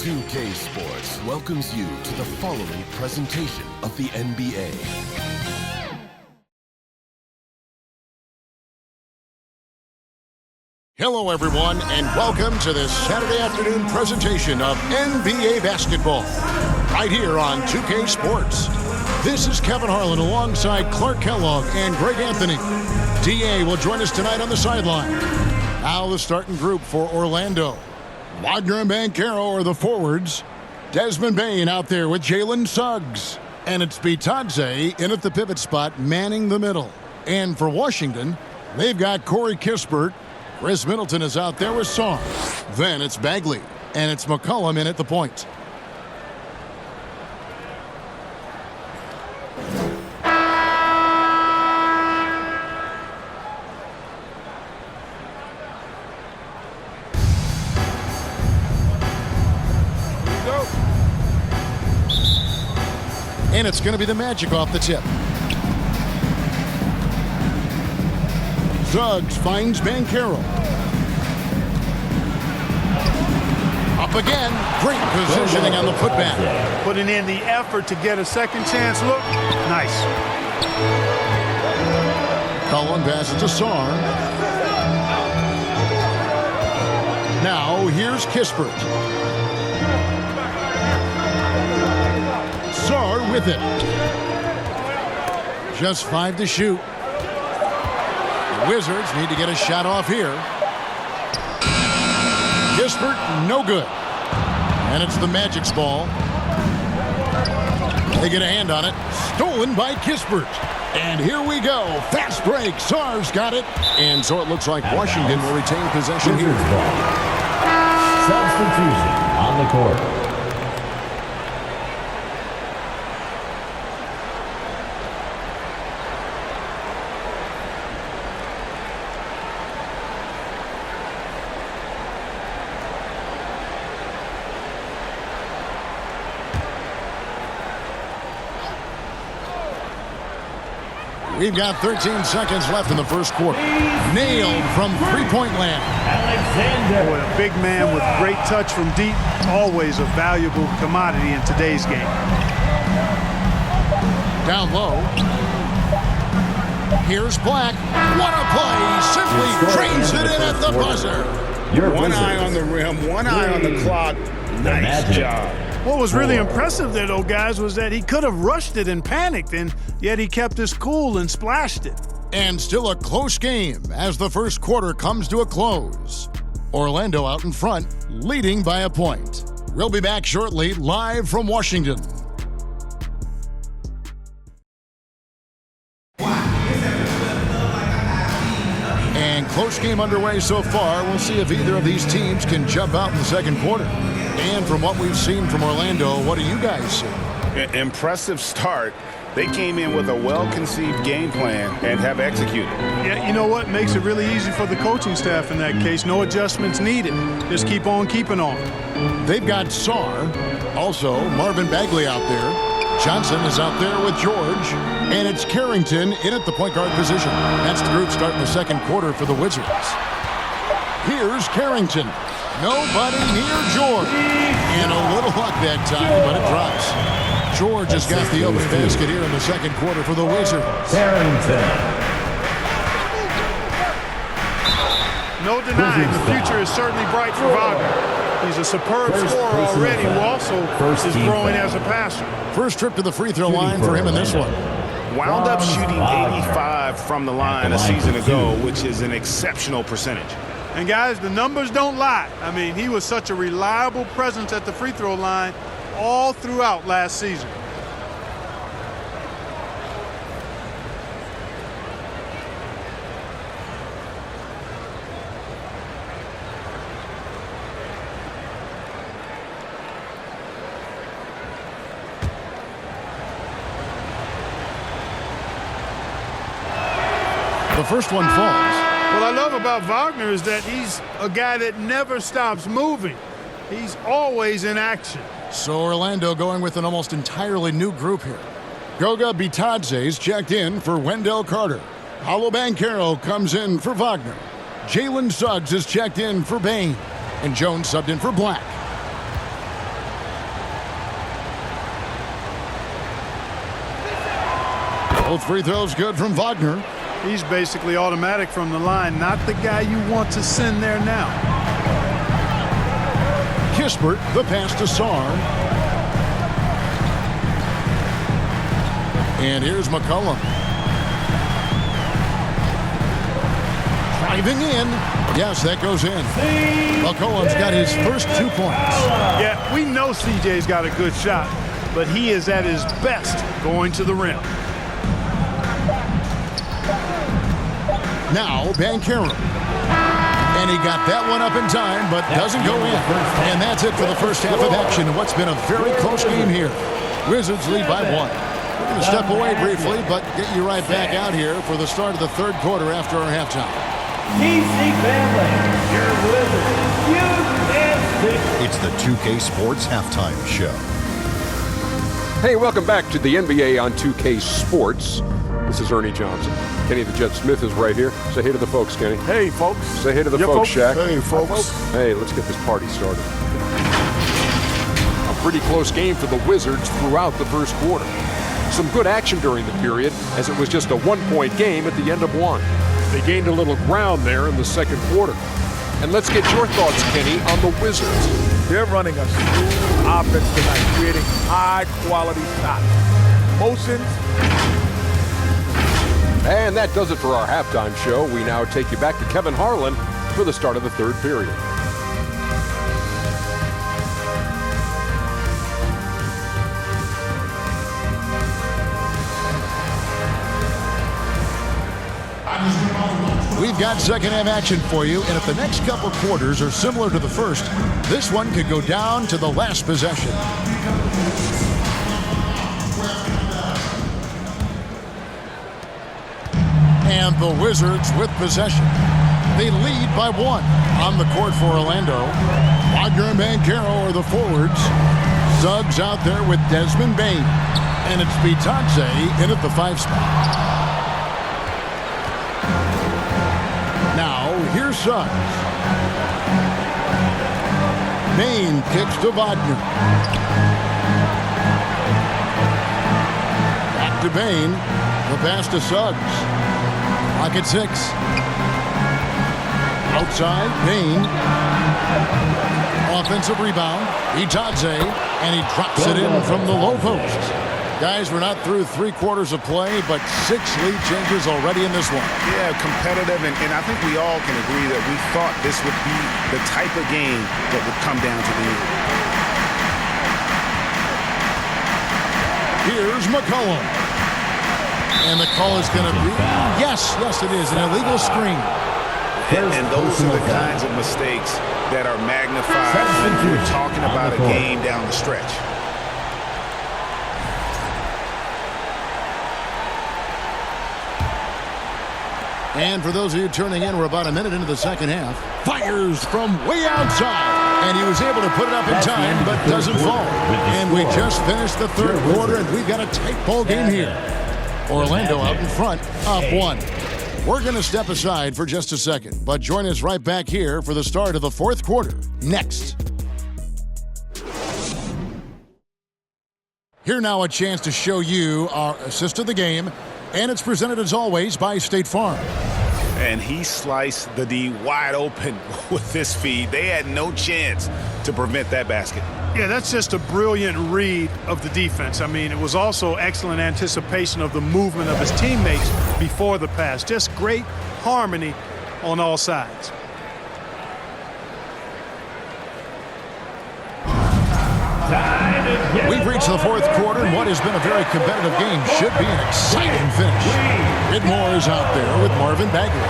2K Sports welcomes you to the following presentation of the NBA. Hello, everyone, and welcome to this Saturday afternoon presentation of NBA basketball, right here on 2K Sports. This is Kevin Harlan alongside Clark Kellogg and Greg Anthony. DA will join us tonight on the sideline. Now the starting group for Orlando. Wagner and Banchero are the forwards. Desmond Bane out there with Jalen Suggs. And it's Bitadze in at the pivot spot, manning the middle. And for Washington, they've got Corey Kispert. Chris Middleton is out there with Song. Then it's Bagley, and it's McCollum in at the point. And it's going to be the Magic off the tip. Suggs finds Banchero. Up again. Great positioning on the putback. Putting in the effort to get a second chance look. Nice. Cullen passes to Sarr. Now here's Kispert. Sarr with it. Just 5 to shoot. The Wizards need to get a shot off here. Kispert, no good. And it's the Magic's ball. They get a hand on it. Stolen by Kispert. And here we go. Fast break. Sarr's got it. And so it looks like Washington will retain possession here. Substitution on the court. We've got 13 seconds left in the first quarter. Nailed from three-point land. Boy, a big man with great touch from deep. Always a valuable commodity in today's game. Down low. Here's Black. What a play. Simply trains it in at the buzzer. One eye on the rim, one eye on the clock. Nice job. What was really impressive there, though, guys, was that he could have rushed it and panicked, and yet he kept his cool and splashed it. And still a close game as the first quarter comes to a close. Orlando out in front, leading by a point. We'll be back shortly, live from Washington. And close game underway so far. We'll see if either of these teams can jump out in the second quarter. And from what we've seen from Orlando, what do you guys see? Impressive start. They came in with a well-conceived game plan and have executed. Yeah, you know what? Makes it really easy for the coaching staff in that case. No adjustments needed. Just keep on keeping on. They've got Sarr. Also, Marvin Bagley out there. Johnson is out there with George. And it's Carrington in at the point guard position. That's the group starting the second quarter for the Wizards. Here's Carrington. Nobody near George. And a little luck that time, but it drops. George has got the open basket here in the second quarter for the Wizards. Carrington. No denying the future is certainly bright for Wagner. He's a superb scorer already, who also is growing as a passer. First trip to the free throw line for him in this one. Wound up shooting 85 from the line a season ago, which is an exceptional percentage. And, guys, the numbers don't lie. I mean, he was such a reliable presence at the free throw line all throughout last season. The first one falls. What I love about Wagner is that he's a guy that never stops moving. He's always in action. So Orlando going with an almost entirely new group here. Goga Bitadze's checked in for Wendell Carter. Paolo Banchero comes in for Wagner. Jalen Suggs is checked in for Bane. And Jones subbed in for Black. Both free throws good from Wagner. He's basically automatic from the line, not the guy you want to send there now. Kispert, the pass to Sarr. And here's McCollum. Driving in. Yes, that goes in. McCollum's got his first 2 points. Yeah, we know CJ's got a good shot, but he is at his best going to the rim. Now, Banchero. And he got that one up in time, but doesn't go in. And that's it for the first half of action in what's been a very close game here. Wizards lead by 1. We're going to step away briefly, but get you right back out here for the start of the third quarter after our halftime. DC family, your Wizards, you can see. It's the 2K Sports Halftime Show. Hey, welcome back to the NBA on 2K Sports. This is Ernie Johnson. Kenny the Jet Smith is right here. Say hey to the folks, Kenny. Hey, folks. Say hey to the folks, Shaq. Hey, folks. Hey, let's get this party started. A pretty close game for the Wizards throughout the first quarter. Some good action during the period, as it was just a one-point game at the end of one. They gained a little ground there in the second quarter. And let's get your thoughts, Kenny, on the Wizards. They're running a smooth offense tonight, creating high-quality shots. Motions. And that does it for our halftime show. We now take you back to Kevin Harlan for the start of the third period. We've got second half action for you, and if the next couple quarters are similar to the first, this one could go down to the last possession. And the Wizards with possession. They lead by 1. On the court for Orlando, Wagner and Banchero are the forwards. Suggs out there with Desmond Bane. And it's Bitadze in at the 5 spot. Now, here's Suggs. Bane kicks to Wagner. Back to Bane. The pass to Suggs. Clock at 6. Outside, Bane. Offensive rebound. Bitadze, and he drops it in from the low post. Guys, we're not through 3 quarters of play, but 6 lead changes already in this one. Yeah, competitive, and I think we all can agree that we thought this would be the type of game that would come down to the end. Here's McCollum. And the call is going to be, yes, it is, an illegal screen. And those are the kinds of mistakes that are magnified when you're talking about a game down the stretch. And for those of you turning in, we're about a minute into the second half. Fires from way outside. And he was able to put it up in time, but doesn't fall. And we just finished the third quarter, and we've got a tight ball game here. Orlando out in front, up 1. We're going to step aside for just a second, but join us right back here for the start of the fourth quarter. Next. Here now a chance to show you our assist of the game, and it's presented as always by State Farm. And he sliced the D wide open with this feed. They had no chance to prevent that basket. Yeah, that's just a brilliant read of the defense. I mean, it was also excellent anticipation of the movement of his teammates before the pass. Just great harmony on all sides. We've reached the fourth quarter, and what has been a very competitive game should be an exciting finish. Whitmore is out there with Marvin Bagley.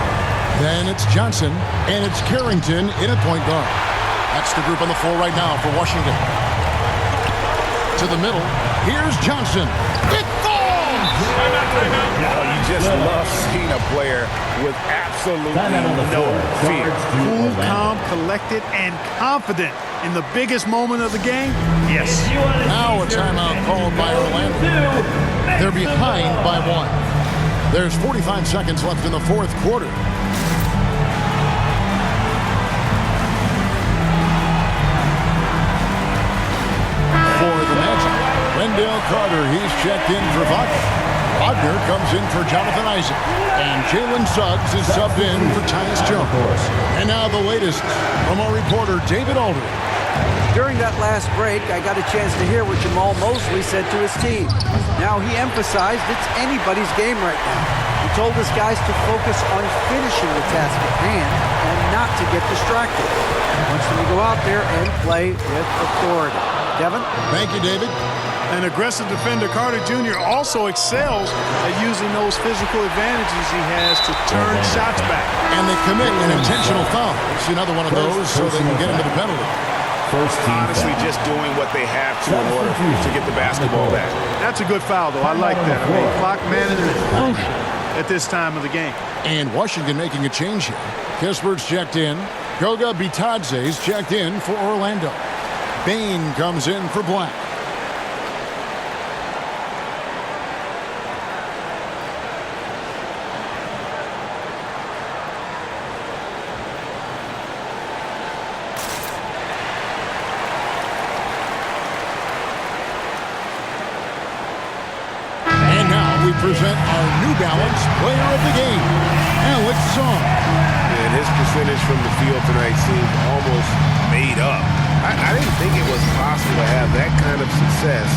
Then it's Johnson, and it's Carrington in at point guard. That's the group on the floor right now for Washington. To the middle, here's Johnson. It falls! You just love seeing a player with absolutely no fear. Cool, calm, collected, and confident in the biggest moment of the game. Yes. Now a timeout called by Orlando. They're behind by 1. There's 45 seconds left in the fourth quarter. For the Magic, Wendell Carter, he's checked in for Wagner. Wagner comes in for Jonathan Isaac. And Jalen Suggs is subbed in for Tyus Jones. And now the latest from our reporter, David Aldridge. During that last break, I got a chance to hear what Jamal Mosley said to his team. Now, he emphasized it's anybody's game right now. He told his guys to focus on finishing the task at hand and not to get distracted. He wants them to go out there and play with authority. Kevin? Thank you, David. An aggressive defender, Carter Jr., also excels at using those physical advantages he has to turn shots back. And they commit an intentional foul. It's another one of those so they can get into the penalty. Honestly, just doing what they have to in order to get the basketball back. That's a good foul, though. I like that. I mean, clock management is crucial at this time of the game. And Washington making a change here. Kispert's checked in. Goga Bitadze's checked in for Orlando. Bain comes in for Black. Present our New Balance player of the game, Alex Song. And his percentage from the field tonight seemed almost made up. I didn't think it was possible to have that kind of success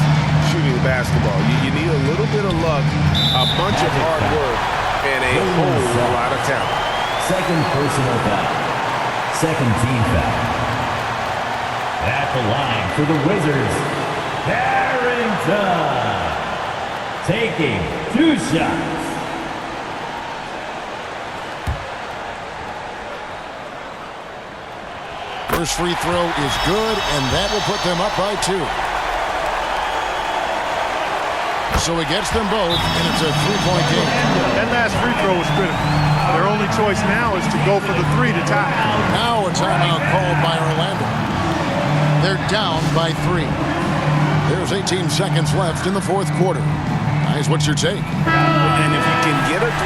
shooting the basketball. You need a little bit of luck, a bunch of hard work, and a whole lot of talent. Second personal foul. Second team foul. At the line for the Wizards, Harrington. Taking 2 shots. First free throw is good, and that will put them up by 2. So he gets them both, and it's a 3-point game. That last free throw was critical. Their only choice now is to go for the 3 to tie. Now a timeout called by Orlando. They're down by 3. There's 18 seconds left in the fourth quarter. Guys, what's your take? And if you can get a 3,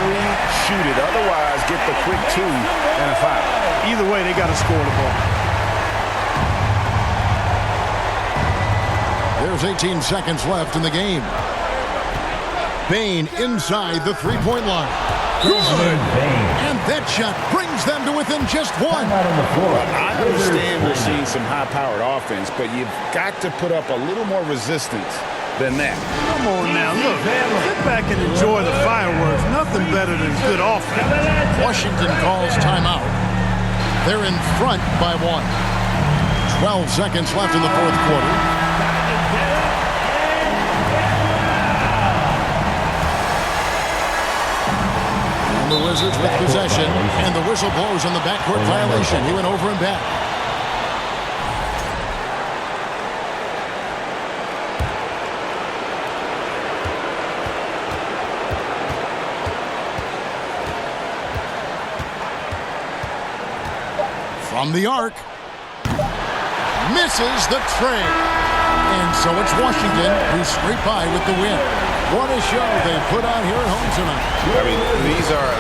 shoot it. Otherwise, get the quick 2 and a foul. Either way, they got to score the ball. There's 18 seconds left in the game. Bain inside the 3-point line. Good. And that shot brings them to within just 1. I understand we're seeing some high-powered offense, but you've got to put up a little more resistance than that. Come on now, look, get back and enjoy the fireworks. Nothing better than good offense. Washington calls timeout. They're in front by 1. 12 seconds left in the fourth quarter. And the Wizards with possession, and the whistle blows on the backcourt violation. He went over and back. From the arc, misses the tray. And so it's Washington who scrape by with the win. What a show they put on here at home tonight. I mean, these are